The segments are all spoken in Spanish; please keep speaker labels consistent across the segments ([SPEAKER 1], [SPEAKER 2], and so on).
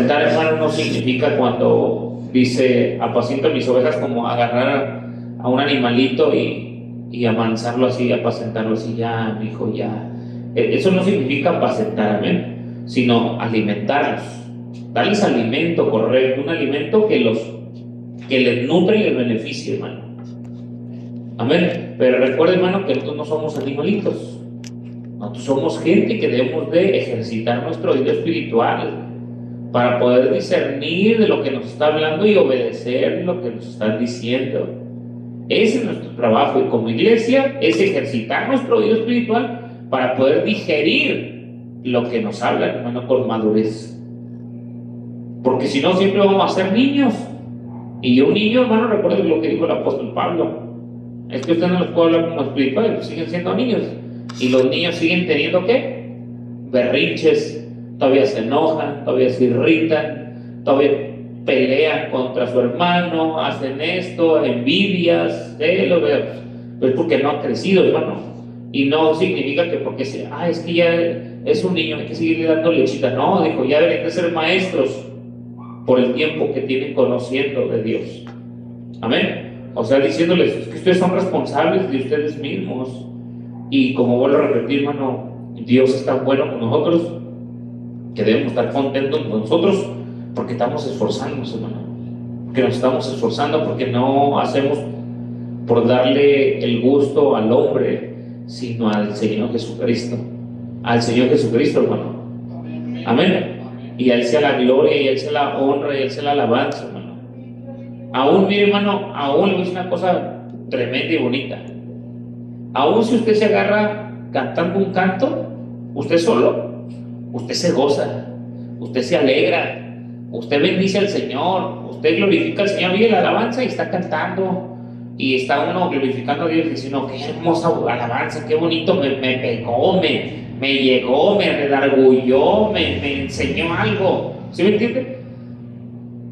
[SPEAKER 1] Apacentar, hermano, no significa cuando dice apaciento mis ovejas como agarrar a un animalito y amansarlo así, apacentarlo así, ya, mi hijo, ya. Eso no significa apacentar, amén, sino alimentarlos, darles alimento correcto, un alimento que les nutre y les beneficie, hermano. Amén. Pero recuerda, hermano, que nosotros no somos animalitos. Nosotros somos gente que debemos de ejercitar nuestro oído espiritual para poder discernir de lo que nos está hablando y obedecer lo que nos están diciendo. Ese es nuestro trabajo, y como iglesia es ejercitar nuestro oído espiritual para poder digerir lo que nos habla, hermano, con madurez. Porque si no, siempre vamos a ser niños. Y un niño, hermano, recuerden lo que dijo el apóstol Pablo: es que usted no les puede hablar como espirituales, pues siguen siendo niños. Y los niños siguen teniendo, ¿qué? Berrinches, todavía se enojan, todavía se irritan, todavía pelean contra su hermano, hacen esto, envidias, celos, pues porque no han crecido, hermano. Y no significa que porque es que ya es un niño, hay que seguirle dando lechita. No, dijo, ya deben de ser maestros por el tiempo que tienen conociendo de Dios. Amén. O sea, diciéndoles, es que ustedes son responsables de ustedes mismos. Y como vuelvo a repetir, hermano, Dios es tan bueno con nosotros que debemos estar contentos con nosotros porque estamos esforzándonos, hermano. Porque nos estamos esforzando, porque no hacemos por darle el gusto al hombre, sino al Señor Jesucristo. Al Señor Jesucristo, hermano. Amén. Y a Él sea la gloria, y a Él sea la honra, y a Él sea la alabanza, hermano. Aún, mire, hermano, aún le voy a decir una cosa tremenda y bonita. Aún si usted se agarra cantando un canto, usted solo, usted se goza, usted se alegra, usted bendice al Señor, usted glorifica al Señor. Oye la alabanza y está cantando, y está uno glorificando a Dios y diciendo, qué hermosa alabanza, qué bonito, me pegó, me llegó, me redargulló, me enseñó algo. ¿Sí me entiende?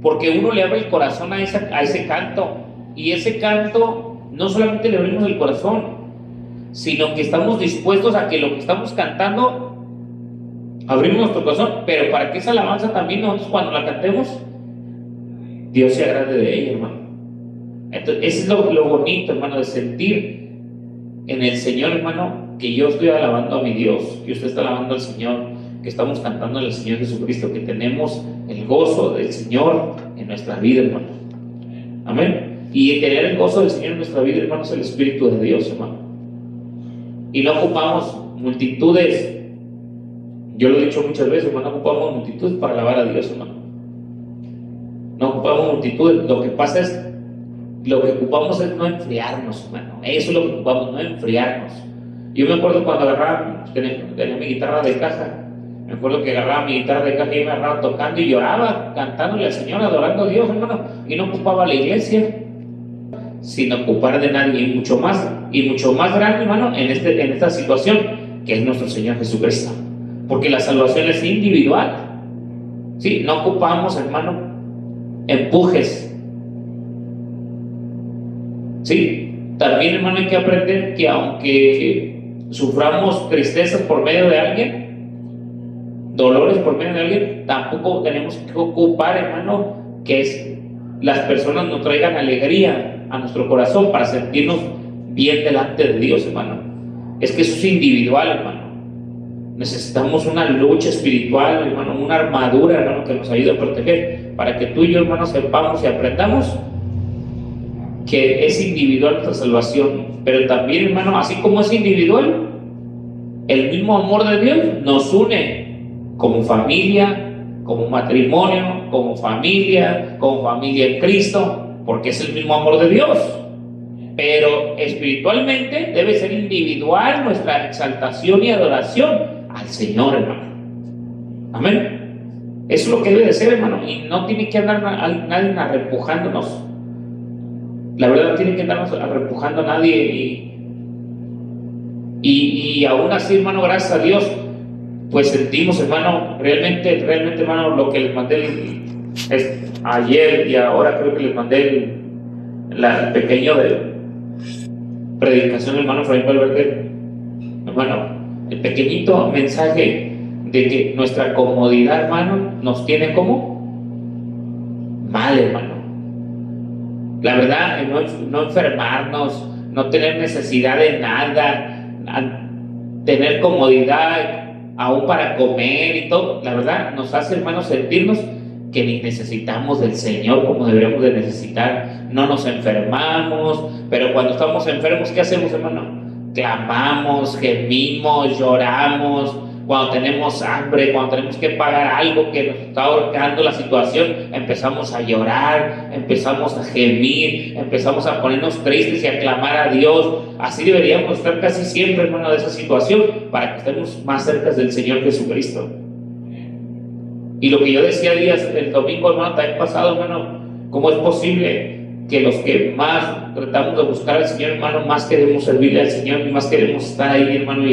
[SPEAKER 1] Porque uno le abre el corazón a ese canto, y ese canto no solamente le abrimos el corazón, sino que estamos dispuestos a que lo que estamos cantando abrimos nuestro corazón, pero para que esa alabanza también nosotros cuando la cantemos Dios se agrade de ella, hermano. Entonces ese es lo bonito, hermano, de sentir en el Señor, hermano, que yo estoy alabando a mi Dios, que usted está alabando al Señor, que estamos cantando al Señor Jesucristo, que tenemos el gozo del Señor en nuestra vida, hermano. Amén. Y tener el gozo del Señor en nuestra vida, hermano, es el Espíritu de Dios, hermano. Y no ocupamos multitudes. Yo lo he dicho muchas veces, hermano, no ocupamos multitudes para alabar a Dios, hermano. No ocupamos multitudes. Lo que pasa es, lo que ocupamos es no enfriarnos, hermano. Eso es lo que ocupamos, no enfriarnos. Yo me acuerdo cuando agarraba, tenía mi guitarra de caja. Me acuerdo que agarraba mi guitarra de caja y me agarraba tocando y lloraba, cantándole al Señor, adorando a Dios, hermano. Y no ocupaba la iglesia, sin ocupar de nadie, y mucho más grande, hermano, en esta situación, que es nuestro Señor Jesucristo. Porque la salvación es individual. ¿Sí? No ocupamos, hermano, empujes. ¿Sí? También, hermano, hay que aprender que aunque suframos tristezas por medio de alguien, dolores por medio de alguien, tampoco tenemos que ocupar, hermano, que las personas nos traigan alegría a nuestro corazón para sentirnos bien delante de Dios, hermano. Es que eso es individual, hermano. Necesitamos una lucha espiritual, hermano, una armadura, hermano, que nos ayude a proteger, para que tú y yo, hermano, sepamos y aprendamos que es individual nuestra salvación, pero también, hermano, así como es individual, el mismo amor de Dios nos une como familia, como matrimonio, como familia en Cristo, porque es el mismo amor de Dios. Pero espiritualmente debe ser individual nuestra exaltación y adoración al Señor, hermano. Amén. Eso es lo que debe de ser, hermano, y no tiene que andar nadie arrepujándonos. La verdad, no tiene que andarnos arrepujando a nadie, y aún así, hermano, gracias a Dios, pues sentimos, hermano, realmente, hermano, lo que les mandé ayer, y ahora creo que les mandé el pequeño de predicación del hermano Efraín Valverde, hermano, el pequeñito mensaje de que nuestra comodidad, hermano, nos tiene como mal, hermano. La verdad, no enfermarnos, no tener necesidad de nada, tener comodidad aún para comer y todo, la verdad nos hace, hermanos, sentirnos que ni necesitamos del Señor como deberíamos de necesitar. No nos enfermamos, pero cuando estamos enfermos, ¿qué hacemos, hermano? Clamamos, gemimos, lloramos. Cuando tenemos hambre, cuando tenemos que pagar algo que nos está ahorcando la situación, empezamos a llorar, empezamos a gemir, empezamos a ponernos tristes y a clamar a Dios. Así deberíamos estar casi siempre, hermano, de esa situación, para que estemos más cerca del Señor Jesucristo. Y lo que yo decía el domingo, hermano, también pasado, hermano, ¿cómo es posible que los que más tratamos de buscar al Señor, hermano, más queremos servirle al Señor y más queremos estar ahí, hermano,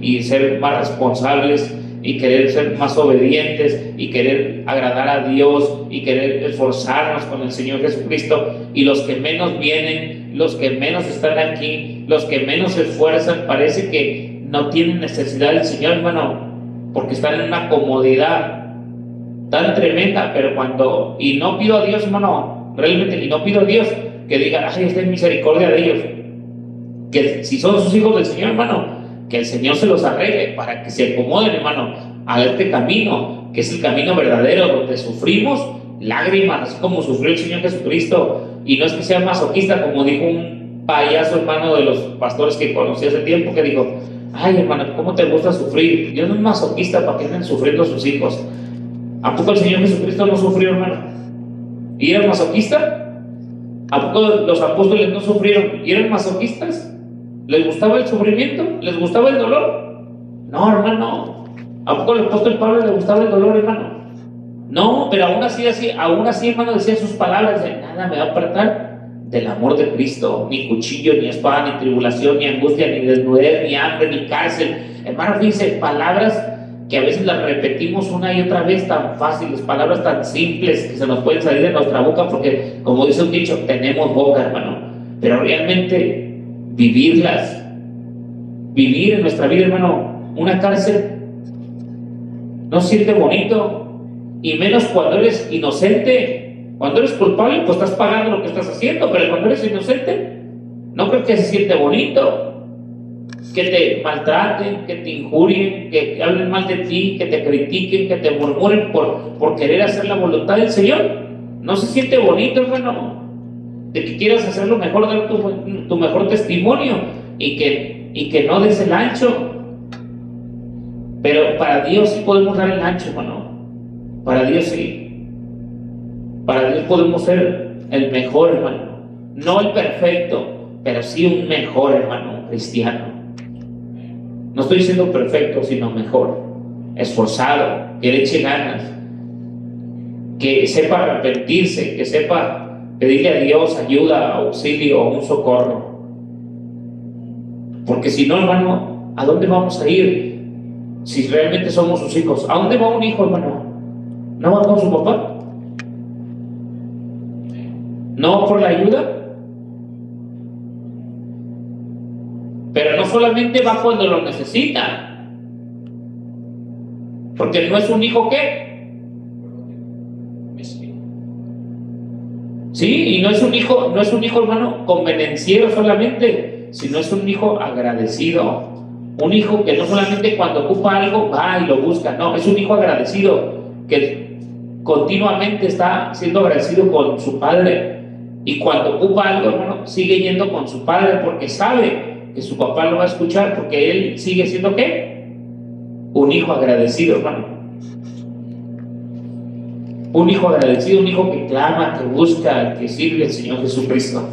[SPEAKER 1] y ser más responsables y querer ser más obedientes y querer agradar a Dios y querer esforzarnos con el Señor Jesucristo? Y los que menos vienen, los que menos están aquí, los que menos se esfuerzan, parece que no tienen necesidad del Señor, hermano, porque están en una comodidad tan tremenda. Pero y no pido a Dios, hermano, realmente, y no pido a Dios que diga, ay, está en misericordia de ellos, que si son sus hijos del Señor, hermano, que el Señor se los arregle para que se acomoden, hermano, a este camino, que es el camino verdadero, donde sufrimos lágrimas, así como sufrió el Señor Jesucristo. Y no es que sea masoquista, como dijo un payaso, hermano, de los pastores que conocí hace tiempo, que dijo, ay, hermano, ¿cómo te gusta sufrir? Dios no es masoquista para que anden sufriendo sus hijos. ¿A poco el Señor Jesucristo no sufrió, hermano? ¿Y era masoquista? ¿A poco los apóstoles no sufrieron y eran masoquistas? ¿Les gustaba el sufrimiento? ¿Les gustaba el dolor? No, hermano. ¿A poco el apóstol Pablo le gustaba el dolor, hermano? No, pero aún así, hermano, decía sus palabras de nada me va a apartar del amor de Cristo, ni cuchillo, ni espada, ni tribulación, ni angustia, ni desnudez, ni hambre, ni cárcel. Hermano, fíjense, palabras que a veces las repetimos una y otra vez, tan fáciles, palabras tan simples que se nos pueden salir de nuestra boca, porque, como dice un dicho, tenemos boca, hermano. Pero realmente vivirlas, vivir en nuestra vida, hermano, una cárcel no se siente bonito, y menos cuando eres inocente. Cuando eres culpable, pues estás pagando lo que estás haciendo, pero cuando eres inocente, no creo que se siente bonito. Que te maltraten, que te injurien, que hablen mal de ti, que te critiquen, que te murmuren por querer hacer la voluntad del Señor. No se siente bonito, hermano. De que quieras hacer lo mejor, dar tu mejor testimonio y que no des el ancho. Pero para Dios sí podemos dar el ancho, hermano. Para Dios sí. Para Dios podemos ser el mejor, hermano. No el perfecto, pero sí un mejor, hermano, cristiano. No estoy diciendo perfecto, sino mejor, esforzado, que le eche ganas, que sepa arrepentirse, que sepa pedirle a Dios ayuda, auxilio o un socorro. Porque si no, hermano, ¿a dónde vamos a ir si realmente somos sus hijos? ¿A dónde va un hijo, hermano? ¿No va con su papá? ¿No va por la ayuda? Pero no solamente va cuando lo necesita, porque no es un hijo ¿qué? Sí, y no es un hijo, hermano, convenenciero solamente, sino es un hijo agradecido. Un hijo que no solamente cuando ocupa algo va y lo busca, no, es un hijo agradecido, que continuamente está siendo agradecido con su padre, y cuando ocupa algo, hermano, sigue yendo con su padre porque sabe que su papá lo va a escuchar, porque él sigue siendo ¿qué? Un hijo agradecido, hermano. Un hijo agradecido, un hijo que clama, que busca, que sirve al Señor Jesucristo.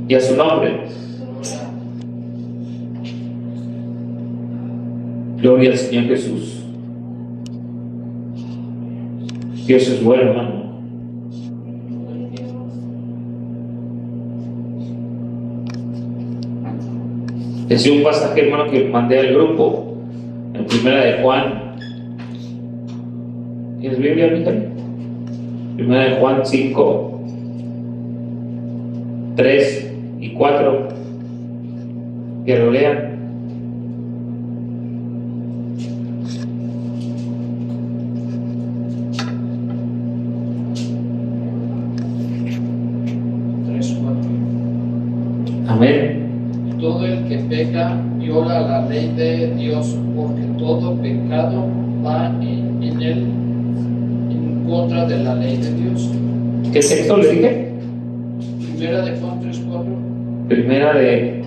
[SPEAKER 1] Y a su nombre. Gloria al Señor Jesús. Dios es bueno, hermano. Decía un pasaje, hermano, que mandé al grupo, en Primera de Juan. ¿Tienes Biblia ahorita? Primera de Juan 5, 3 y 4. Que lo lean. Amén.
[SPEAKER 2] Todo el que peca viola la ley de Dios, porque todo pecado va en él en contra de la ley de Dios.
[SPEAKER 1] ¿Qué texto le dije?
[SPEAKER 2] Primera de Juan 3:4.
[SPEAKER 1] Primera de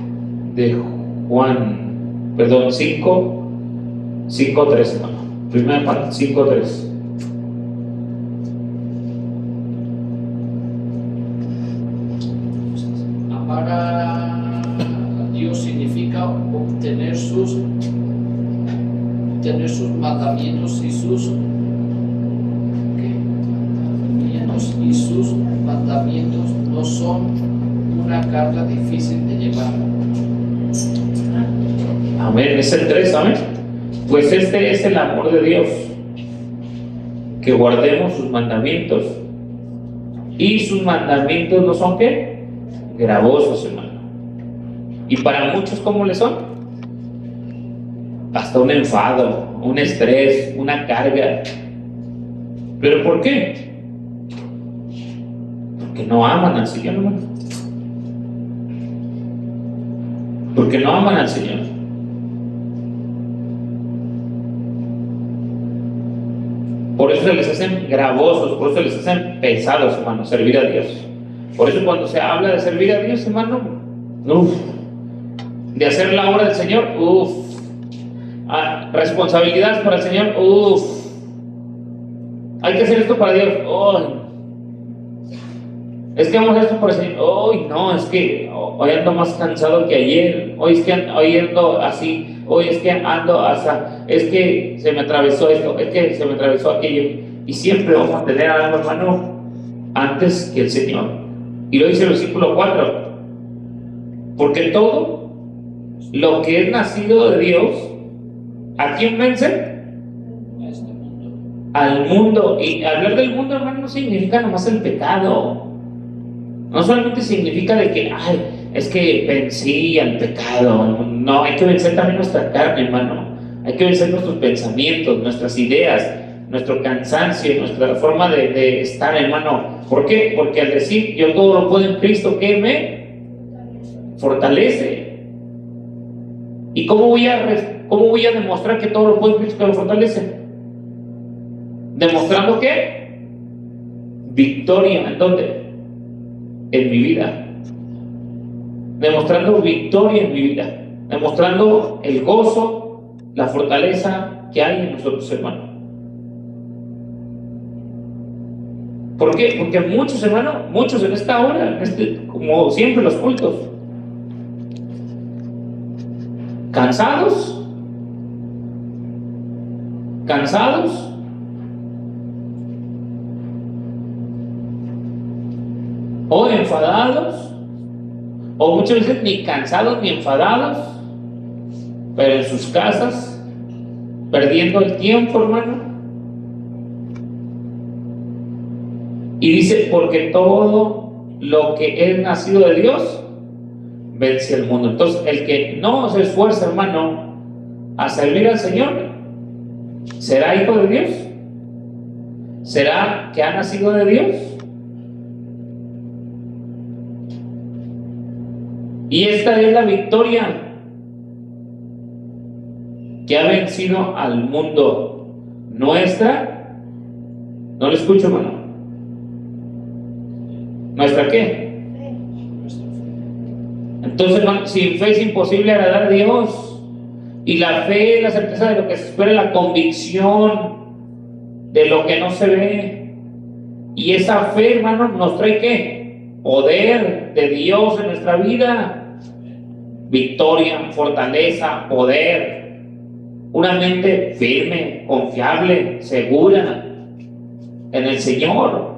[SPEAKER 1] Juan, perdón, 5:3, hermano. Primera de Juan 5:3.
[SPEAKER 2] Amar a Dios significa obtener sus mandamientos y sus mandamientos no son una carga difícil de llevar.
[SPEAKER 1] Amén, es el 3, amén. Pues este es el amor de Dios, que guardemos sus mandamientos. Y sus mandamientos no son ¿qué? Gravosos, hermano. Y para muchos, ¿cómo le son? Hasta un enfado, un estrés, una carga. ¿Pero por qué? Porque no aman al Señor, hermano. Porque no aman al Señor. Por eso se les hacen gravosos, por eso se les hacen pesados, hermano, servir a Dios. Por eso cuando se habla de servir a Dios, hermano, de hacer la obra del Señor, responsabilidades para el Señor, hay que hacer esto para Dios, es que vamos a hacer esto para el Señor, no, es que hoy ando más cansado que ayer, hoy ando así, hoy es que ando hasta, es que se me atravesó esto, es que se me atravesó aquello, y siempre vamos a tener algo, hermano, antes que el Señor. Y lo dice el versículo 4, porque todo lo que es nacido de Dios, ¿a quién vence?
[SPEAKER 2] A este mundo.
[SPEAKER 1] Al mundo. Y hablar del mundo, hermano, no significa nomás el pecado. No solamente significa de que, es que vencí al pecado. No, hay que vencer también nuestra carne, hermano. Hay que vencer nuestros pensamientos, nuestras ideas, nuestro cansancio, nuestra forma de estar, hermano. ¿Por qué? Porque al decir yo todo lo puedo en Cristo que me fortalece. ¿Y cómo voy a demostrar que todo lo puedo en Cristo que me fortalece? ¿Demostrando qué? Victoria. ¿En dónde? En mi vida. Demostrando victoria en mi vida. Demostrando el gozo, la fortaleza que hay en nosotros, hermano. ¿Por qué? Porque muchos, hermano, muchos en esta hora, como siempre los cultos, cansados, o enfadados, o muchas veces ni cansados ni enfadados, pero en sus casas, perdiendo el tiempo, hermano. Y dice, porque todo lo que es nacido de Dios vence al mundo. Entonces, el que no se esfuerza, hermano, a servir al Señor, ¿será hijo de Dios? ¿Será que ha nacido de Dios? Y esta es la victoria que ha vencido al mundo. Nuestra, no lo escucho, hermano. ¿Nuestra qué? Entonces, hermano, sin fe es imposible agradar a Dios. Y la fe es la certeza de lo que se espera, la convicción de lo que no se ve. Y esa fe, hermano, nos trae ¿qué? Poder de Dios en nuestra vida. Victoria, fortaleza, poder. Una mente firme, confiable, segura en el Señor.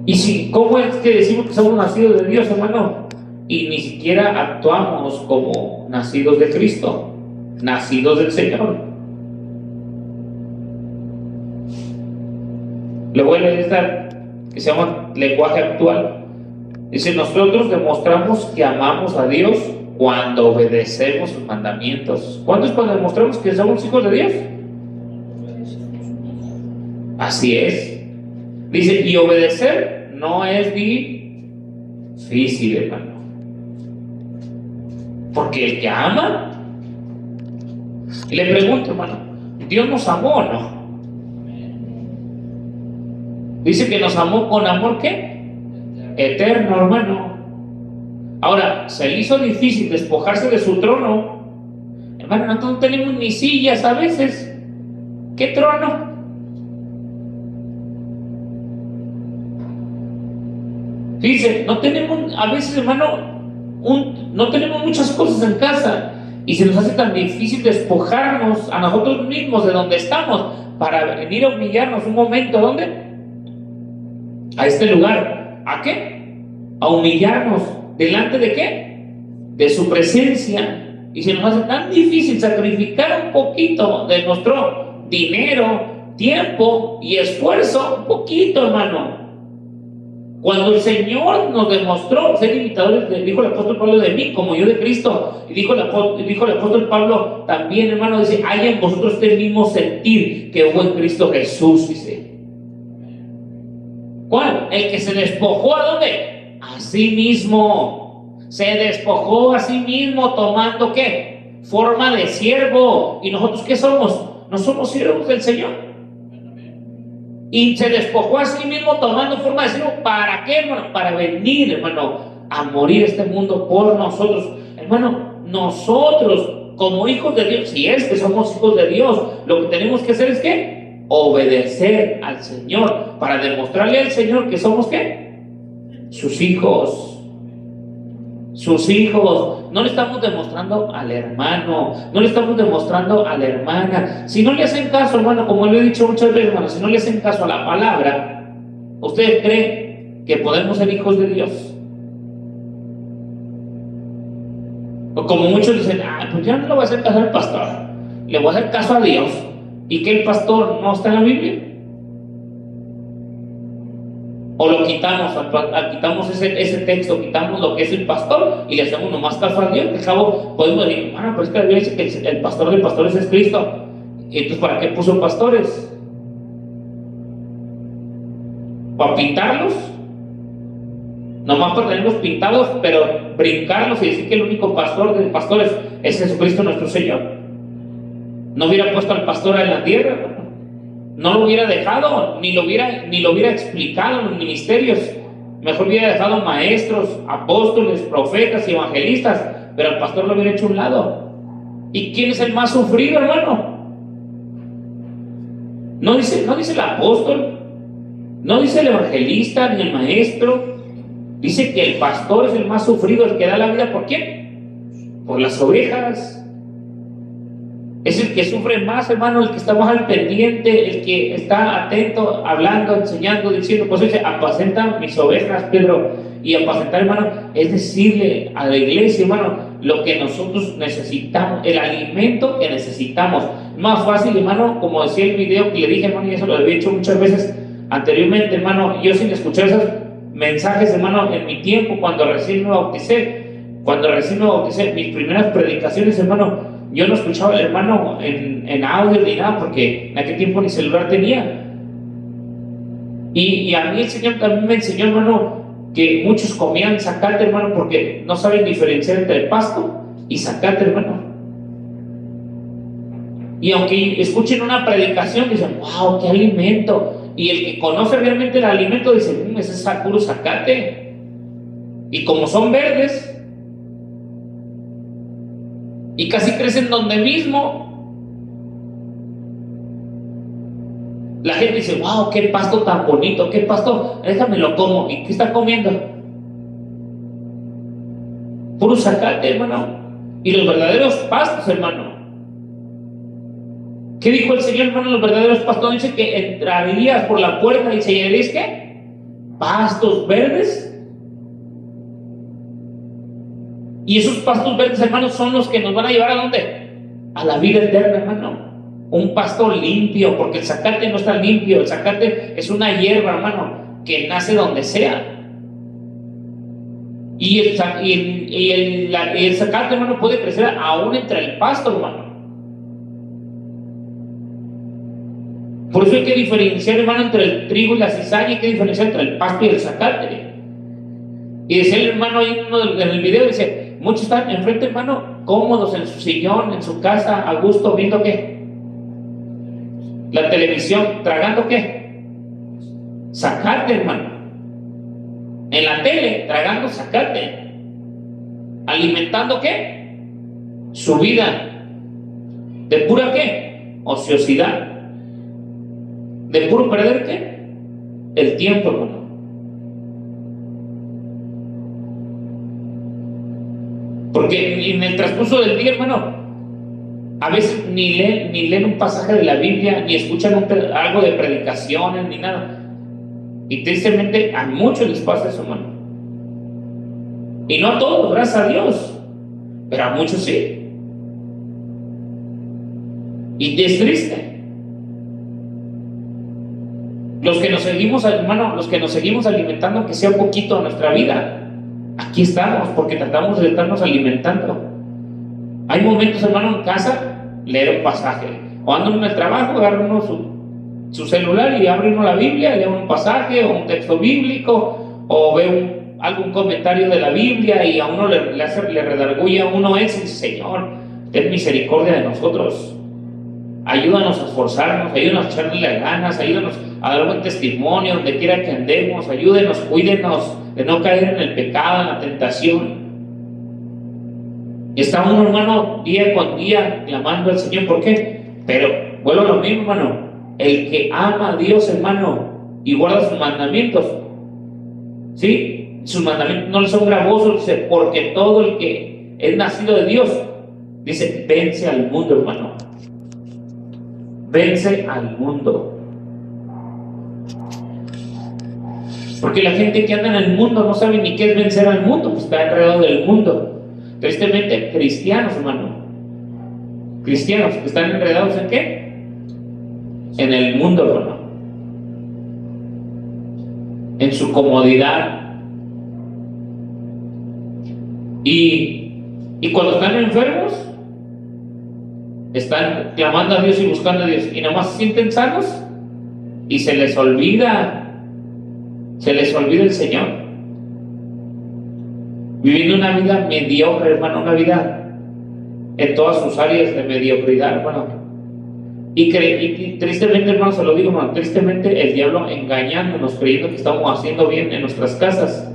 [SPEAKER 1] Y si, ¿cómo es que decimos que somos nacidos de Dios, hermano? Y ni siquiera actuamos como nacidos de Cristo, nacidos del Señor. Le voy a leer esta que se llama lenguaje actual. Dice, nosotros demostramos que amamos a Dios cuando obedecemos sus mandamientos. ¿Cuándo es cuando demostramos que somos hijos de Dios? Así es. Dice, y obedecer no es difícil, hermano. Porque el que ama, y le pregunto, hermano, ¿Dios nos amó o no? Dice que nos amó con amor, ¿qué? Eterno, hermano. Ahora, se le hizo difícil despojarse de su trono. Hermano, nosotros no tenemos ni sillas a veces. ¿Qué trono? Dice, no tenemos, a veces, hermano, no tenemos muchas cosas en casa y se nos hace tan difícil despojarnos a nosotros mismos de donde estamos para venir a humillarnos un momento. ¿A dónde? A este lugar. ¿A qué? A humillarnos. ¿Delante de qué? De su presencia. Y se nos hace tan difícil sacrificar un poquito de nuestro dinero, tiempo y esfuerzo, un poquito, hermano. Cuando el Señor nos demostró ser imitadores, dijo el apóstol Pablo, de mí, como yo de Cristo, y dijo el apóstol Pablo también, hermano, dice, hay en vosotros este mismo sentir que hubo en Cristo Jesús, dice. ¿Cuál? El que se despojó, ¿a dónde? A sí mismo. Se despojó a sí mismo tomando, ¿qué? Forma de siervo. ¿Y nosotros qué somos? No somos siervos del Señor. Y se despojó a sí mismo tomando forma de siervo. ¿Para qué, hermano? Para venir, hermano, a morir este mundo por nosotros. Hermano, nosotros como hijos de Dios, si es que somos hijos de Dios, lo que tenemos que hacer es ¿qué? Obedecer al Señor para demostrarle al Señor que somos ¿qué? Sus hijos. Sus hijos. No le estamos demostrando al hermano, no le estamos demostrando a la hermana. Si no le hacen caso, hermano, como le he dicho muchas veces, hermano, si no le hacen caso a la palabra, ¿usted cree que podemos ser hijos de Dios? O como muchos dicen, pues ya no le voy a hacer caso al pastor, le voy a hacer caso a Dios. ¿Y que el pastor no está en la Biblia? O lo quitamos, quitamos ese texto, quitamos lo que es el pastor y le hacemos nomás caso a Dios. Al cabo podemos decir, pero es que la Biblia dice que el pastor de pastores es Cristo. Entonces, ¿para qué puso pastores? ¿Para pintarlos? Nomás para tenerlos pintados, pero brincarlos y decir que el único pastor de pastores es Jesucristo nuestro Señor. No hubiera puesto al pastor en la tierra, no lo hubiera dejado, ni lo hubiera explicado en los ministerios. Mejor hubiera dejado maestros, apóstoles, profetas y evangelistas, pero al pastor lo hubiera hecho a un lado. ¿Y quién es el más sufrido, hermano? No dice el apóstol, no dice el evangelista ni el maestro. Dice que el pastor es el más sufrido, el que da la vida. ¿Por quién? Por las ovejas. Es el que sufre más, hermano, el que está más al pendiente, el que está atento, hablando, enseñando, diciendo. Pues dice, apacenta mis ovejas, Pedro. Y apacentar, hermano, es decirle a la iglesia, hermano, lo que nosotros necesitamos, el alimento que necesitamos. Más fácil, hermano, como decía el video que le dije, hermano, y eso lo había dicho muchas veces anteriormente, hermano, yo sin escuchar esos mensajes, hermano, en mi tiempo, cuando recién me bauticé, mis primeras predicaciones, hermano, yo no escuchaba al hermano en audio ni nada, porque en aquel tiempo ni celular tenía. Y a mí el Señor también me enseñó, hermano, que muchos comían zacate, hermano, porque no saben diferenciar entre el pasto y zacate, hermano. Y aunque escuchen una predicación, dicen, wow, qué alimento. Y el que conoce realmente el alimento dice, ese es puro zacate. Y como son verdes, y casi crecen donde mismo, la gente dice, wow, qué pasto tan bonito, qué pasto, déjame lo como. ¿Y qué está comiendo? Puro zacate, hermano. Y los verdaderos pastos, hermano, ¿qué dijo el Señor, hermano? Los verdaderos pastos, dice que entrarías por la puerta y se hallaréis, ¿qué? Pastos verdes. Y esos pastos verdes, hermanos, son los que nos van a llevar ¿a dónde? A la vida eterna, hermano. Un pasto limpio, porque el zacate no está limpio. El zacate es una hierba, hermano, que nace donde sea. Y el zacate, hermano, puede crecer aún entre el pasto, hermano. Por eso hay que diferenciar, hermano, entre el trigo y la cizaña, hay que diferenciar entre el pasto y el zacate. Y decía el hermano ahí en el video, dice, muchos están enfrente, hermano, cómodos en su sillón, en su casa, a gusto, viendo ¿qué? La televisión, tragando ¿qué? Zacate, hermano. En la tele, tragando zacate. Alimentando ¿qué? Su vida. ¿De pura qué? Ociosidad. ¿De puro perder qué? El tiempo, hermano. Porque en el transcurso del día, hermano, a veces ni leen un pasaje de la Biblia, ni escuchan algo de predicaciones, ni nada. Y tristemente a muchos les pasa eso, hermano. Y no a todos, gracias a Dios, pero a muchos sí. Y es triste. Los que nos seguimos, hermano, los que nos seguimos alimentando, aunque sea un poquito de nuestra vida, aquí estamos porque tratamos de estarnos alimentando. Hay momentos, hermano, en casa, leer un pasaje. O ando en el trabajo, agarra uno su celular y abre uno la Biblia, lee un pasaje o un texto bíblico, o ve algún comentario de la Biblia y a uno le redarguye a uno eso y dice, Señor, ten misericordia de nosotros. Ayúdanos a esforzarnos, ayúdanos a echarle ganas, ayúdanos a dar buen testimonio donde quiera que andemos, ayúdenos, cuídenos de no caer en el pecado, en la tentación. Y está uno, hermano, día con día clamando al Señor. ¿Por qué? Pero vuelvo a lo mismo, hermano. El que ama a Dios, hermano, y guarda sus mandamientos, ¿sí? Sus mandamientos no le son gravosos, dice, porque todo el que es nacido de Dios, dice, vence al mundo, hermano. Vence al mundo. Porque la gente que anda en el mundo no sabe ni qué es vencer al mundo, pues está alrededor del mundo. Tristemente, cristianos, hermano, cristianos que están enredados en ¿qué? En el mundo, hermano, en su comodidad. Y cuando están enfermos, están clamando a Dios y buscando a Dios, y nomás se sienten sanos y se les olvida el Señor, viviendo una vida mediocre, hermano, una vida en todas sus áreas de mediocridad, hermano. Y tristemente, hermano, se lo digo, hermano, tristemente el diablo engañándonos, creyendo que estamos haciendo bien en nuestras casas,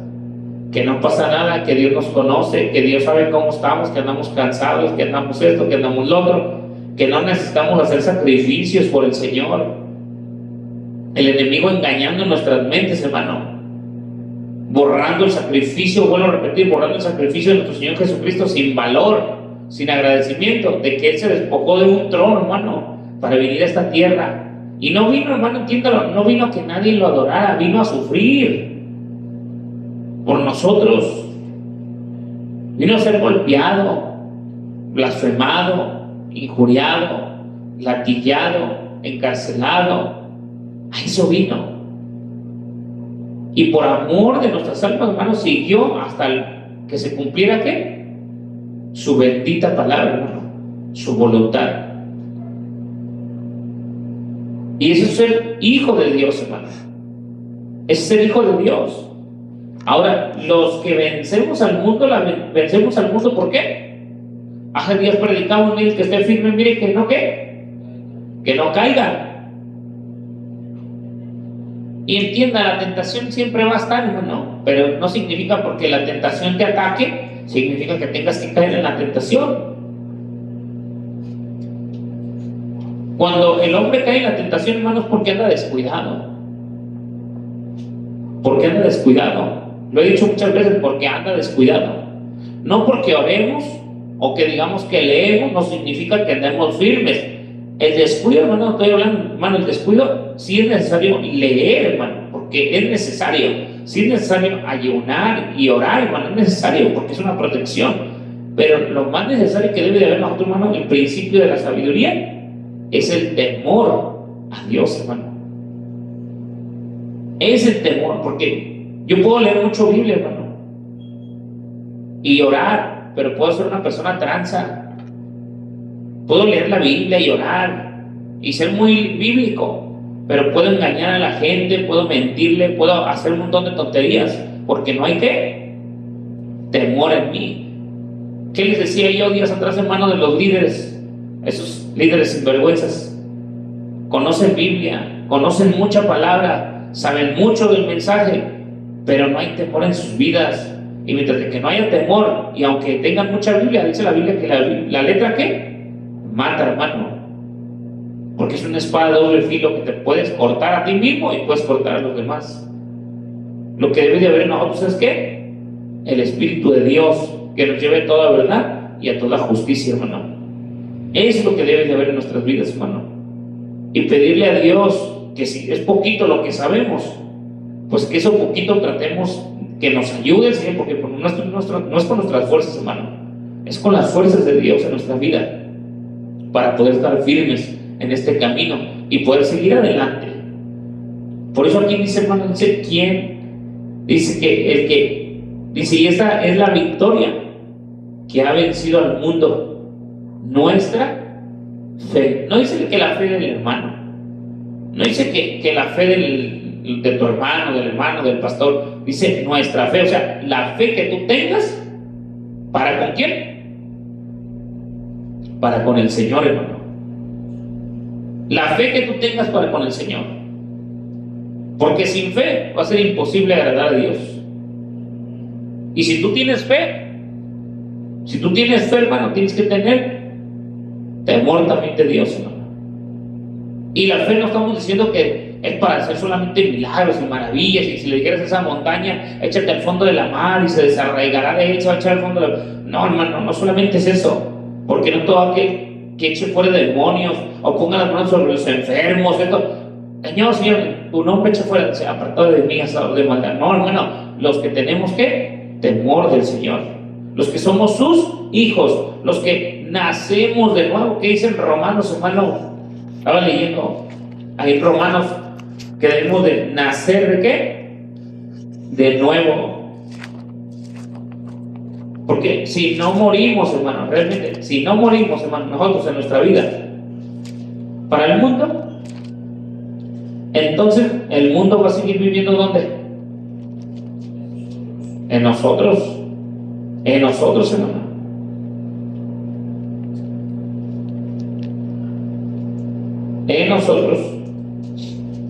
[SPEAKER 1] que no pasa nada, que Dios nos conoce, que Dios sabe cómo estamos, que andamos cansados, que andamos esto, que andamos lo otro, que no necesitamos hacer sacrificios por el Señor. El enemigo engañando nuestras mentes, hermano, borrando el sacrificio, vuelvo a repetir, borrando el sacrificio de nuestro Señor Jesucristo sin valor, sin agradecimiento, de que Él se despojó de un trono, hermano, para venir a esta tierra. Y no vino, hermano, entiéndalo, no vino a que nadie lo adorara, vino a sufrir por nosotros. Vino a ser golpeado, blasfemado, injuriado, latillado, encarcelado. A eso vino. Y por amor de nuestras almas, hermanos, siguió hasta que se cumpliera ¿qué? Su bendita palabra, hermano, su voluntad. Y eso es ser hijo de Dios, hermano. Es ser hijo de Dios. Ahora, los que vencemos al mundo, vencemos al mundo, ¿por qué? Hace días predicamos, mire, que esté firme, mire, que no, ¿qué? Que no caiga. Y entienda, la tentación siempre va a estar, hermano, pero no significa porque la tentación te ataque, significa que tengas que caer en la tentación. Cuando el hombre cae en la tentación, hermanos, porque anda descuidado. Porque anda descuidado. Lo he dicho muchas veces, porque anda descuidado. No porque oremos o que digamos que leemos, no significa que andemos firmes. El descuido, hermano, estoy hablando, hermano, el descuido sí es necesario leer, hermano, porque es necesario. Sí es necesario ayunar y orar, hermano, es necesario porque es una protección. Pero lo más necesario que debe de haber nosotros, hermano, el principio de la sabiduría, es el temor a Dios, hermano. Es el temor, porque yo puedo leer mucho Biblia, hermano, y orar, pero puedo ser una persona tranza. Puedo leer la Biblia y orar y ser muy bíblico, pero puedo engañar a la gente, puedo mentirle, puedo hacer un montón de tonterías, porque no hay ¿qué? Temor en mí. ¿Qué les decía yo días atrás, hermano, de los líderes? Esos líderes sinvergüenzas. Conocen Biblia, conocen mucha palabra, saben mucho del mensaje, pero no hay temor en sus vidas. Y mientras que no haya temor, y aunque tengan mucha Biblia, dice la Biblia que la letra ¿qué? Mata, hermano. Porque es una espada de doble filo que te puedes cortar a ti mismo y puedes cortar a los demás. Lo que debe de haber en nosotros es ¿qué? El Espíritu de Dios, que nos lleve a toda verdad y a toda justicia, hermano. Es lo que debe de haber en nuestras vidas, hermano. Y pedirle a Dios que si es poquito lo que sabemos, pues que eso poquito tratemos que nos ayude, ¿sí? Porque no es con nuestras fuerzas, hermano, es con las fuerzas de Dios en nuestra vida, para poder estar firmes en este camino y poder seguir adelante. Por eso aquí dice, hermano, dice quién, dice que el que, dice, y esta es la victoria que ha vencido al mundo, nuestra fe. No dice que la fe del hermano, no dice que la fe de tu hermano, del hermano, del pastor, dice nuestra fe, o sea, la fe que tú tengas, ¿para con quién? Para con el Señor, hermano. La fe que tú tengas para con el Señor, porque sin fe va a ser imposible agradar a Dios. Y si tú tienes fe, hermano, tienes que tener temor también de Dios, hermano. Y la fe no estamos diciendo que es para hacer solamente milagros y maravillas, y si le dijeras a esa montaña, échate al fondo de la mar y se desarraigará de él, se va a echar al fondo de la... No, hermano, no solamente es eso, porque no todo aquel que eche fuera demonios o ponga las manos sobre los enfermos, esto, Señor, tu nombre echa fuera, sea apartado de mí, hacedor de maldad. No, hermano, los que tenemos ¿qué? Temor del Señor, los que somos sus hijos, los que nacemos de nuevo. ¿Qué dicen Romanos, hermano? Estaba leyendo ahí Romanos, que debemos de nacer ¿de qué? De nuevo. Porque si no morimos, hermano, realmente, si no morimos, hermano, nosotros en nuestra vida para el mundo, entonces el mundo va a seguir viviendo ¿dónde? En nosotros, hermano. En nosotros.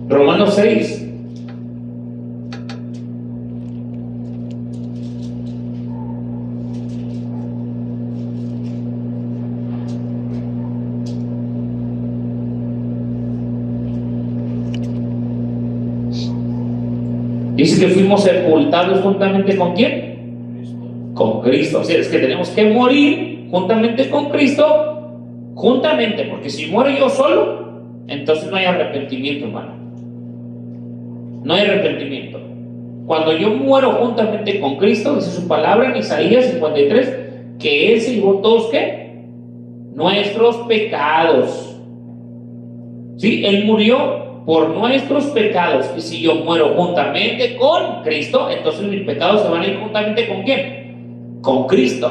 [SPEAKER 1] Romanos 6. Dice que fuimos sepultados juntamente ¿con quién? Con Cristo. O sea, es que tenemos que morir juntamente con Cristo, juntamente, porque si muero yo solo, entonces no hay arrepentimiento, hermano. No hay arrepentimiento. Cuando yo muero juntamente con Cristo, dice su palabra en Isaías 53, que Él se llevó todos ¿qué? Nuestros pecados. ¿Sí? Él murió por nuestros pecados. Y si yo muero juntamente con Cristo, entonces mis pecados se van a ir juntamente ¿con quién? Con Cristo.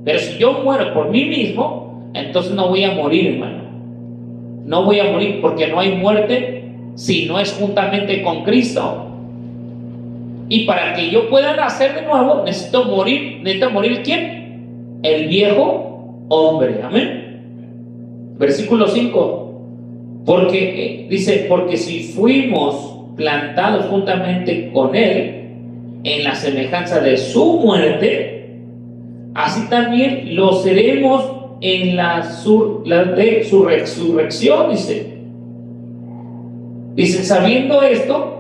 [SPEAKER 1] Pero si yo muero por mí mismo, entonces no voy a morir, hermano. No voy a morir, porque no hay muerte si no es juntamente con Cristo. Y para que yo pueda nacer de nuevo, necesito morir. ¿Necesita morir quién? El viejo hombre. Amén. Versículo 5. Porque dice, porque si fuimos plantados juntamente con Él en la semejanza de su muerte, así también lo seremos en de su resurrección, dice, sabiendo esto,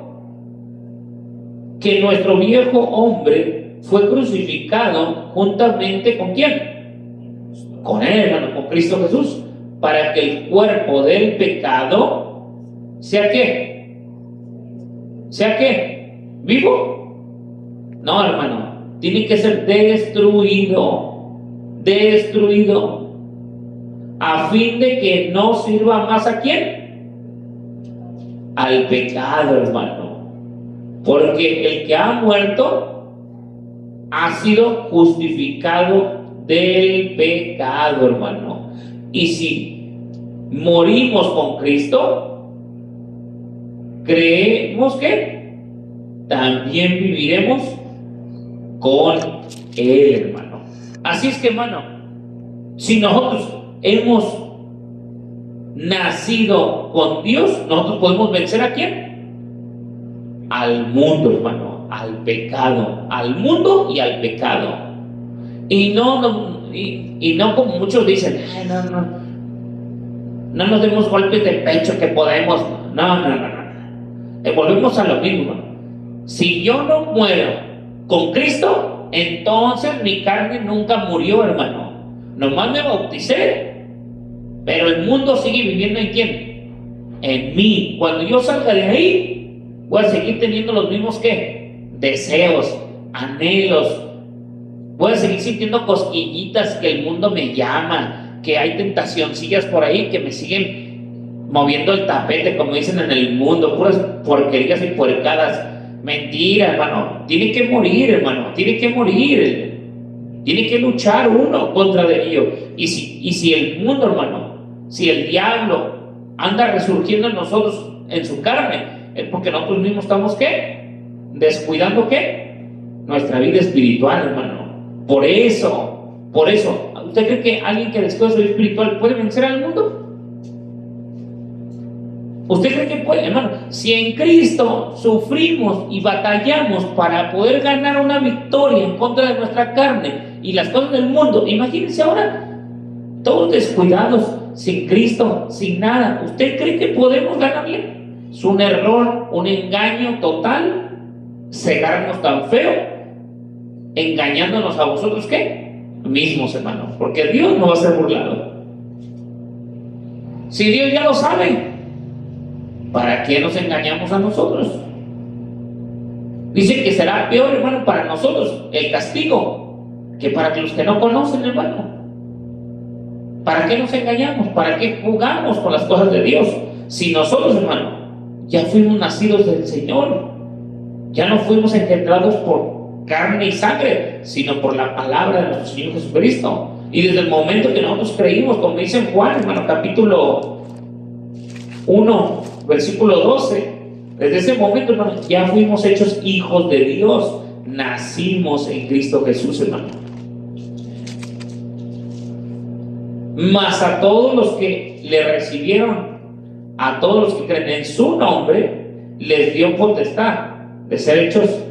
[SPEAKER 1] que nuestro viejo hombre fue crucificado juntamente ¿con quién? Con Él, hermano, con Cristo Jesús, para que el cuerpo del pecado sea ¿qué? ¿Sea qué? ¿Vivo? No, hermano, tiene que ser destruido, a fin de que no sirva más ¿a quién? Al pecado, hermano. Porque el que ha muerto ha sido justificado del pecado, hermano. Y si morimos con Cristo, creemos que también viviremos con Él, hermano. Así es que, hermano, si nosotros hemos nacido con Dios, nosotros podemos vencer ¿a quién? Al mundo, hermano, al pecado, al mundo y al pecado. Y no como muchos dicen, ay, no nos demos golpes de pecho que podemos. No. Volvemos a lo mismo, hermano. Si yo no muero con Cristo, entonces mi carne nunca murió, hermano. Nomás me bauticé, pero el mundo sigue viviendo ¿en quién? En mí. Cuando yo salga de ahí, voy a seguir teniendo los mismos ¿qué? Deseos, anhelos. Voy a seguir sintiendo cosquillitas que el mundo me llama, que hay tentacioncillas por ahí que me siguen moviendo el tapete, como dicen en el mundo, puras porquerías y puercadas. Mentira, hermano. Tiene que morir, hermano. Tiene que morir. Tiene que luchar uno contra de ello. Y si el mundo, hermano, si el diablo anda resurgiendo en nosotros, en su carne, es porque nosotros mismos estamos ¿qué? Descuidando ¿qué? Nuestra vida espiritual, hermano. Por eso, ¿usted cree que alguien que descuida su vida espiritual puede vencer al mundo? ¿Usted cree que puede, hermano? Si en Cristo sufrimos y batallamos para poder ganar una victoria en contra de nuestra carne y las cosas del mundo, imagínense ahora, todos descuidados, sin Cristo, sin nada. ¿Usted cree que podemos ganarle? Es un error, un engaño total, cegarnos tan feo, engañándonos a vosotros, ¿qué? Mismos, hermano, porque Dios no va a ser burlado. Si Dios ya lo sabe, ¿para qué nos engañamos a nosotros? Dice que será peor, hermano, para nosotros el castigo que para los que no conocen, hermano. ¿Para qué nos engañamos? ¿Para qué jugamos con las cosas de Dios? Si nosotros, hermano, ya fuimos nacidos del Señor, ya no fuimos engendrados por carne y sangre, sino por la palabra de nuestro Señor Jesucristo. Y desde el momento que nosotros creímos, como dice en Juan, hermano, capítulo 1, versículo 12, desde ese momento, hermano, ya fuimos hechos hijos de Dios, nacimos en Cristo Jesús, hermano. Mas a todos los que le recibieron, a todos los que creen en su nombre, les dio potestad de ser hechos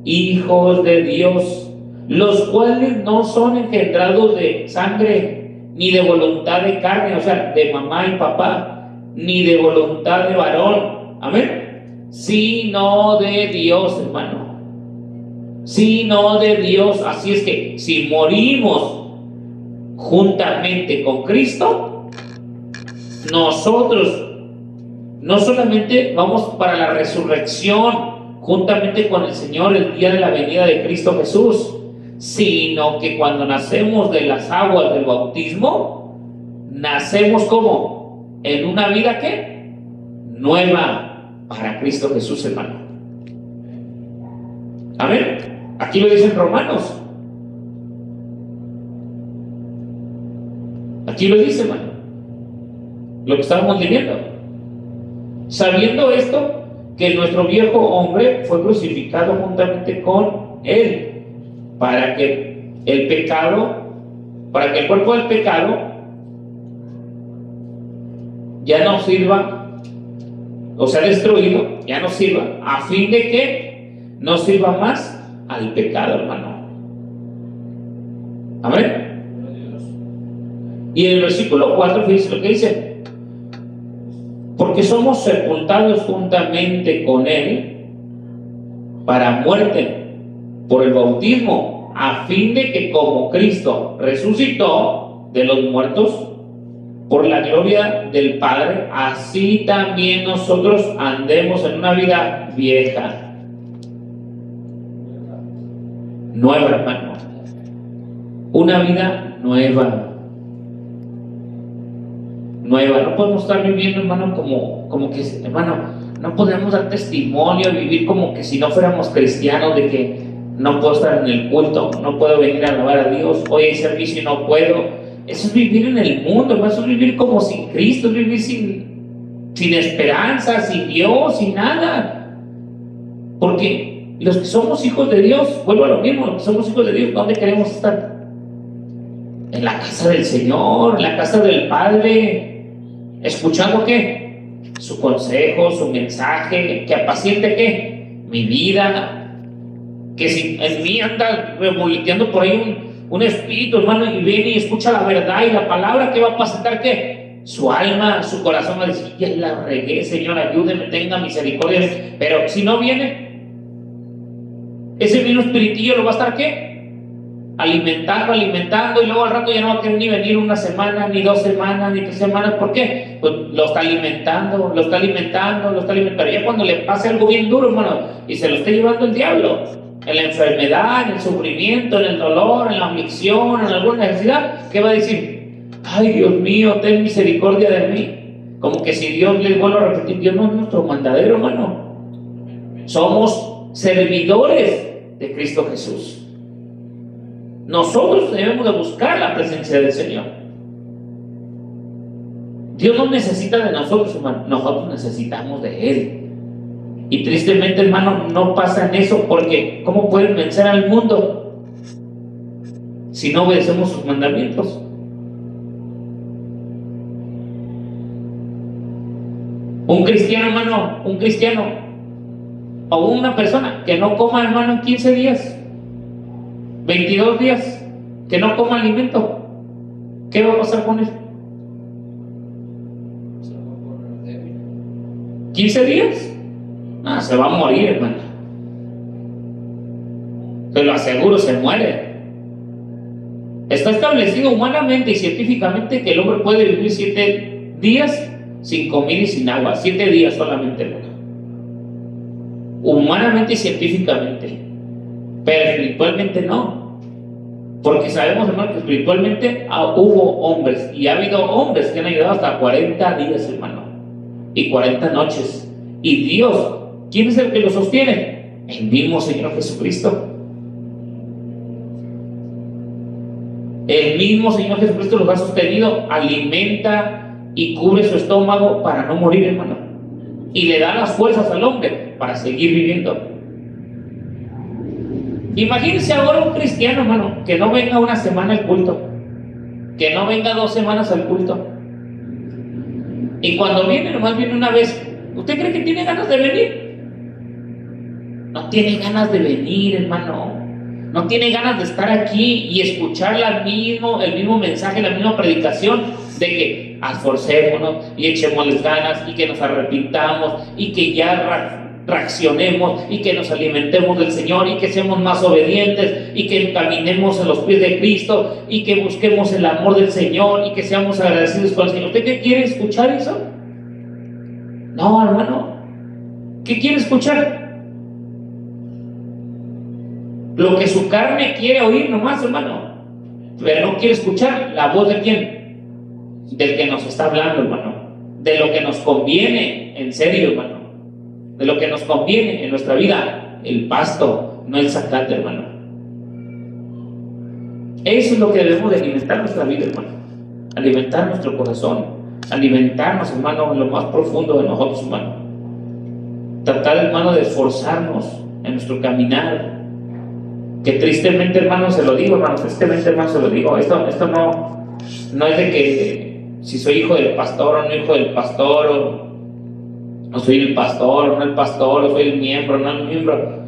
[SPEAKER 1] hijos de Dios, los cuales no son engendrados de sangre, ni de voluntad de carne, o sea, de mamá y papá, ni de voluntad de varón, amén, sino de Dios, hermano, sino de Dios. Así es que si morimos juntamente con Cristo, nosotros no solamente vamos para la resurrección juntamente con el Señor el día de la venida de Cristo Jesús, sino que cuando nacemos de las aguas del bautismo, nacemos como en una vida ¿qué? Nueva para Cristo Jesús, hermano. Amén. Aquí lo dicen Romanos. Aquí lo dice, hermano, lo que estábamos leyendo. Sabiendo esto, que nuestro viejo hombre fue crucificado juntamente con él, para que el cuerpo del pecado ya no sirva, o sea, destruido, ya no sirva, a fin de que no sirva más al pecado, hermano. Amén. Y en el versículo 4, fíjense lo que dice: porque somos sepultados juntamente con él para muerte por el bautismo, a fin de que como Cristo resucitó de los muertos por la gloria del Padre, así también nosotros andemos en una vida vieja, nueva, hermano, una vida nueva. No podemos estar viviendo, hermano, como que, hermano, no podemos dar testimonio, vivir como que si no fuéramos cristianos, de que no puedo estar en el culto, no puedo venir a alabar a Dios, hoy hay servicio y no puedo. Eso es vivir en el mundo, hermano, eso es vivir como sin Cristo, es vivir sin esperanza, sin Dios, sin nada. Porque los que somos hijos de Dios, vuelvo a lo mismo, los que somos hijos de Dios, ¿dónde queremos estar? En la casa del Señor, en la casa del Padre, escuchando ¿qué? Su consejo, su mensaje, que apaciente ¿qué? Mi vida, que si en mí anda revoloteando por ahí un espíritu, hermano, y viene y escucha la verdad y la palabra, que va a apacentar ¿qué? Su alma, su corazón, va a decir, ya la regué, Señor, ayúdeme, tenga misericordia. Pero si no viene, ese mismo espiritillo lo va a estar ¿qué? Alimentando, y luego al rato ya no va a querer ni venir una semana, ni 2 semanas, ni 3 semanas. ¿Por qué? Pues lo está alimentando. Pero ya cuando le pase algo bien duro, hermano, y se lo esté llevando el diablo, en la enfermedad, en el sufrimiento, en el dolor, en la aflicción, en alguna necesidad, ¿qué va a decir? Ay, Dios mío, ten misericordia de mí. Como que si Dios, les vuelvo a repetir, Dios no es nuestro mandadero, hermano. Somos servidores de Cristo Jesús. Nosotros debemos de buscar la presencia del Señor. Dios no necesita de nosotros, hermano. Nosotros necesitamos de Él. Y tristemente, hermano, no pasa en eso, porque ¿cómo pueden vencer al mundo si no obedecemos sus mandamientos? Un cristiano, hermano, o una persona que no coma, hermano, en 15 días, 22 días, que no coma alimento, ¿qué va a pasar con él? 15 días, se va a morir, hermano. Te lo aseguro, se muere. Está establecido humanamente y científicamente que el hombre puede vivir 7 días sin comida y sin agua, 7 días solamente, hermano. Humanamente y científicamente. Pero espiritualmente no, porque sabemos, hermano, que espiritualmente hubo hombres, y ha habido hombres que han ayudado hasta 40 días, hermano, y 40 noches. Y Dios, ¿quién es el que lo sostiene? El mismo Señor Jesucristo. El mismo Señor Jesucristo los ha sostenido, alimenta y cubre su estómago para no morir, hermano, y le da las fuerzas al hombre para seguir viviendo. Imagínense ahora un cristiano, hermano, que no venga una semana al culto, que no venga 2 semanas al culto, y cuando viene, nomás viene una vez. ¿Usted cree que tiene ganas de venir? No tiene ganas de venir, hermano. No tiene ganas de estar aquí y escuchar el mismo mensaje, la misma predicación de que esforcémonos y echémosles ganas y que nos arrepintamos y que ya reaccionemos y que nos alimentemos del Señor y que seamos más obedientes y que caminemos en los pies de Cristo y que busquemos el amor del Señor y que seamos agradecidos con el Señor. ¿Usted qué quiere escuchar eso? No, hermano. ¿Qué quiere escuchar? Lo que su carne quiere oír nomás, hermano, pero no quiere escuchar la voz de quién, del que nos está hablando, hermano, de lo que nos conviene, en serio, hermano, de lo que nos conviene en nuestra vida, el pasto, no el zacate, hermano. Eso es lo que debemos de alimentar nuestra vida, hermano, alimentar nuestro corazón, alimentarnos, hermano, en lo más profundo de nosotros, hermano, tratar, hermano, de esforzarnos en nuestro caminar. Que tristemente, hermano, se lo digo, hermano, esto no es de que si soy hijo del pastor o no hijo del pastor, o soy el pastor o no el pastor, o soy el miembro o no el miembro.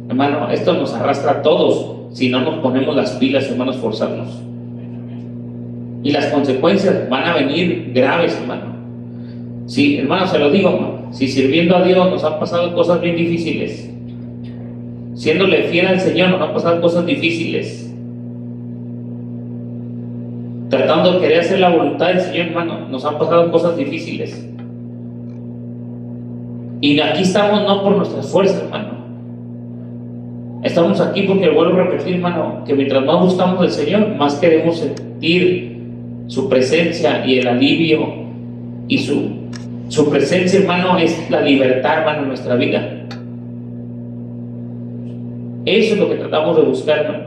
[SPEAKER 1] Hermano, esto nos arrastra a todos si no nos ponemos las pilas, hermano, esforzarnos. Y las consecuencias van a venir graves, hermano. Sí, hermano, se lo digo, hermano, si sirviendo a Dios nos han pasado cosas bien difíciles, siéndole fiel al Señor nos han pasado cosas difíciles, tratando de querer hacer la voluntad del Señor, hermano, nos han pasado cosas difíciles. Y aquí estamos no por nuestras fuerzas, hermano. Estamos aquí porque, vuelvo a repetir, hermano, que mientras más buscamos al Señor, más queremos sentir su presencia y el alivio. Y su presencia, hermano, es la libertad, hermano, en nuestra vida. Eso es lo que tratamos de buscar, hermano.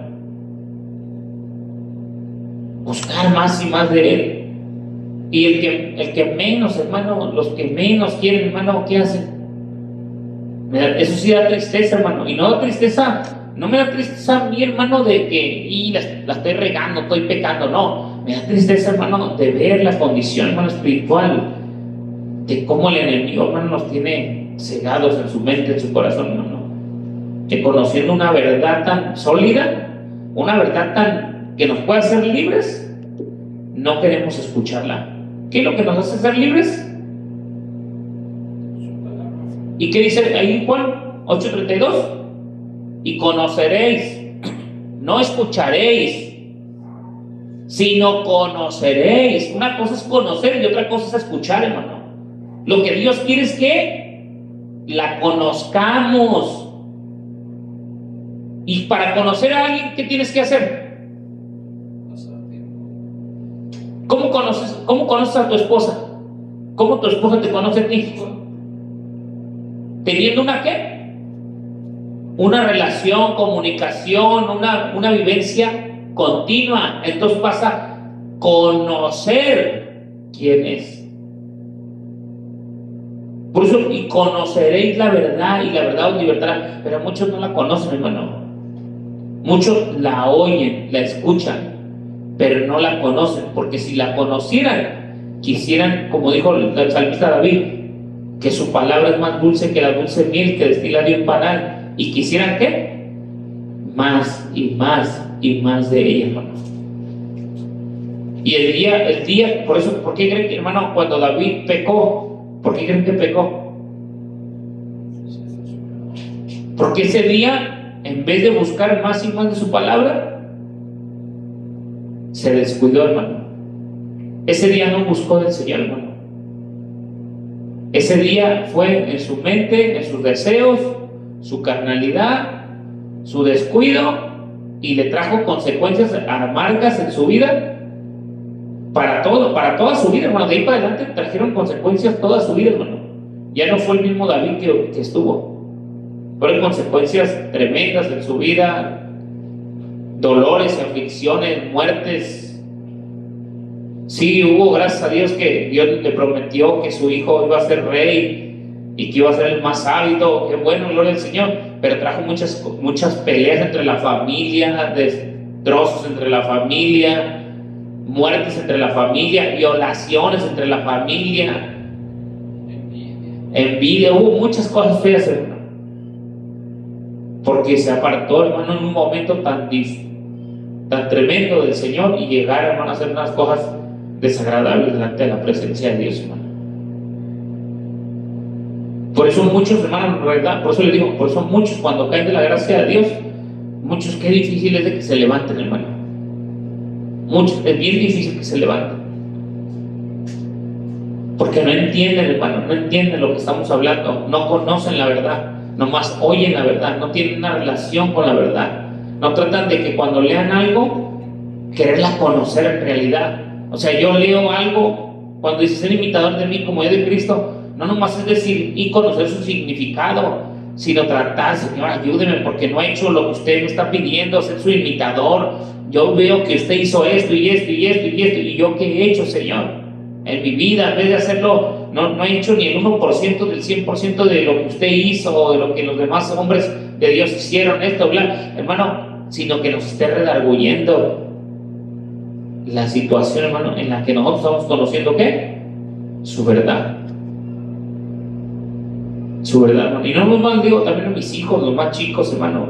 [SPEAKER 1] Buscar más y más de Él. Y el que menos, hermano, los que menos quieren, hermano, ¿qué hacen? Eso sí da tristeza, hermano. Y no da tristeza, no me da tristeza a mí, hermano, de que la estoy regando, estoy pecando. No, me da tristeza, hermano, de ver la condición, hermano, espiritual, de cómo el enemigo, hermano, nos tiene cegados en su mente, en su corazón, hermano. Que conociendo una verdad tan sólida, una verdad tan que nos puede hacer libres, no queremos escucharla. ¿Qué es lo que nos hace ser libres? ¿Y qué dice ahí Juan 8:32? Y conoceréis, no escucharéis, sino conoceréis. Una cosa es conocer y otra cosa es escuchar, hermano. Lo que Dios quiere es que la conozcamos. Y para conocer a alguien, ¿qué tienes que hacer? ¿Cómo conoces a tu esposa? ¿Cómo tu esposa te conoce a ti? Teniendo una ¿qué? Una relación, comunicación, una vivencia continua. Entonces pasa a conocer quién es. Por eso, y conoceréis la verdad, y la verdad os libertará. Pero muchos no la conocen, hermano. Muchos la oyen, la escuchan, pero no la conocen, porque si la conocieran, quisieran, como dijo el salmista David, que su palabra es más dulce que la dulce miel que destila de un panal, y quisieran ¿qué? Más y más y más de ella, hermano. Y el día, por eso, ¿por qué creen que, hermano, cuando David pecó, por qué creen que pecó? Porque ese día, en vez de buscar más y más de su palabra, se descuidó, hermano. Ese día no buscó del Señor, hermano. Ese día fue en su mente, en sus deseos, su carnalidad, su descuido, y le trajo consecuencias amargas en su vida, para toda su vida, hermano. De ahí para adelante trajeron consecuencias toda su vida, hermano. Ya no fue el mismo David que estuvo. Fueron consecuencias tremendas en su vida, dolores, aflicciones, muertes. Sí, hubo, gracias a Dios, que Dios le prometió que su hijo iba a ser rey y que iba a ser el más sabio. Qué bueno, gloria al Señor. Pero trajo muchas peleas entre la familia, destrozos entre la familia, muertes entre la familia, violaciones entre la familia, envidia. Hubo muchas cosas feas, hermano. Porque se apartó, hermano, en un momento tan tremendo del Señor, y llegar, hermano, a hacer unas cosas desagradables delante de la presencia de Dios, hermano. Por eso muchos, hermano, ¿verdad? Por eso les digo, por eso muchos, cuando caen de la gracia de Dios, muchos, qué difícil es de que se levanten, hermano. Muchos, es bien difícil que se levanten. Porque no entienden, hermano, no entienden lo que estamos hablando, no conocen la verdad. Nomás oyen la verdad, no tienen una relación con la verdad. No tratan de que cuando lean algo, quererla conocer en realidad. O sea, yo leo algo, cuando dice ser imitador de mí como yo de Cristo, no nomás es decir y conocer su significado, sino tratar, Señor, ayúdeme, porque no he hecho lo que usted me está pidiendo, ser su imitador. Yo veo que usted hizo esto y esto y esto y esto, y yo qué he hecho, Señor, en mi vida. En vez de hacerlo, no he hecho ni el 1% del 100% de lo que usted hizo, o de lo que los demás hombres de Dios hicieron, esto, bla, hermano, sino que nos esté redarguyendo la situación, hermano, en la que nosotros estamos conociendo ¿qué? Su verdad. Su verdad, hermano. Y no nomás digo también a mis hijos, los más chicos, hermano,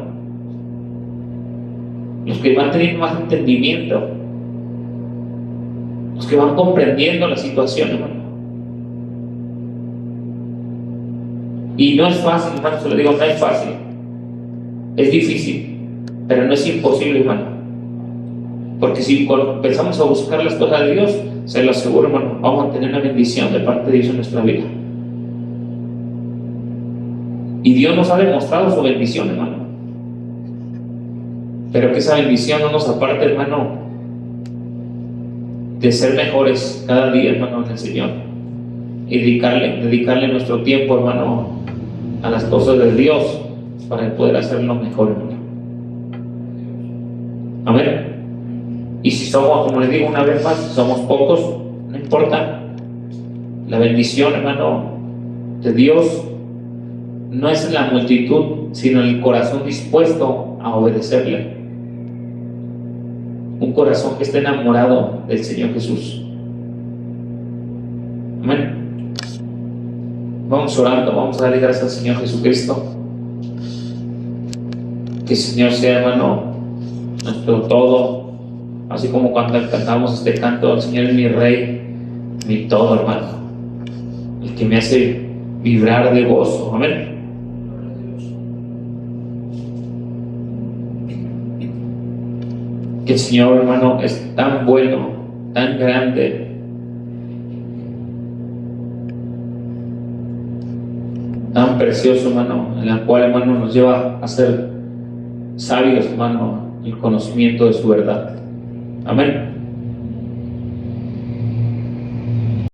[SPEAKER 1] los que van teniendo más entendimiento, los que van comprendiendo la situación, hermano. Y no es fácil, hermano, se lo digo, no es fácil. Es difícil, pero no es imposible, hermano. Porque si empezamos a buscar las cosas de Dios, se lo aseguro, hermano, vamos a tener una bendición de parte de Dios en nuestra vida. Y Dios nos ha demostrado su bendición, hermano. Pero que esa bendición no nos aparte, hermano, de ser mejores cada día, hermano, en el Señor. Y dedicarle nuestro tiempo, hermano, a las cosas de Dios, para poder hacerlo mejor, hermano. Amén. Y si somos, como les digo una vez más, si somos pocos, no importa. La bendición, hermano, de Dios no es en la multitud, sino en el corazón dispuesto a obedecerle. Un corazón que esté enamorado del Señor Jesús. Amén. Vamos orando, vamos a darle gracias al Señor Jesucristo. Que el Señor sea, hermano, nuestro todo. Así como cuando cantamos este canto, el Señor es mi Rey, mi todo, hermano. El que me hace vibrar de gozo. Amén. Que el Señor, hermano, es tan bueno, tan grande, tan precioso, hermano, en la cual, hermano, nos lleva a ser sabios, hermano, el conocimiento de su verdad. Amén.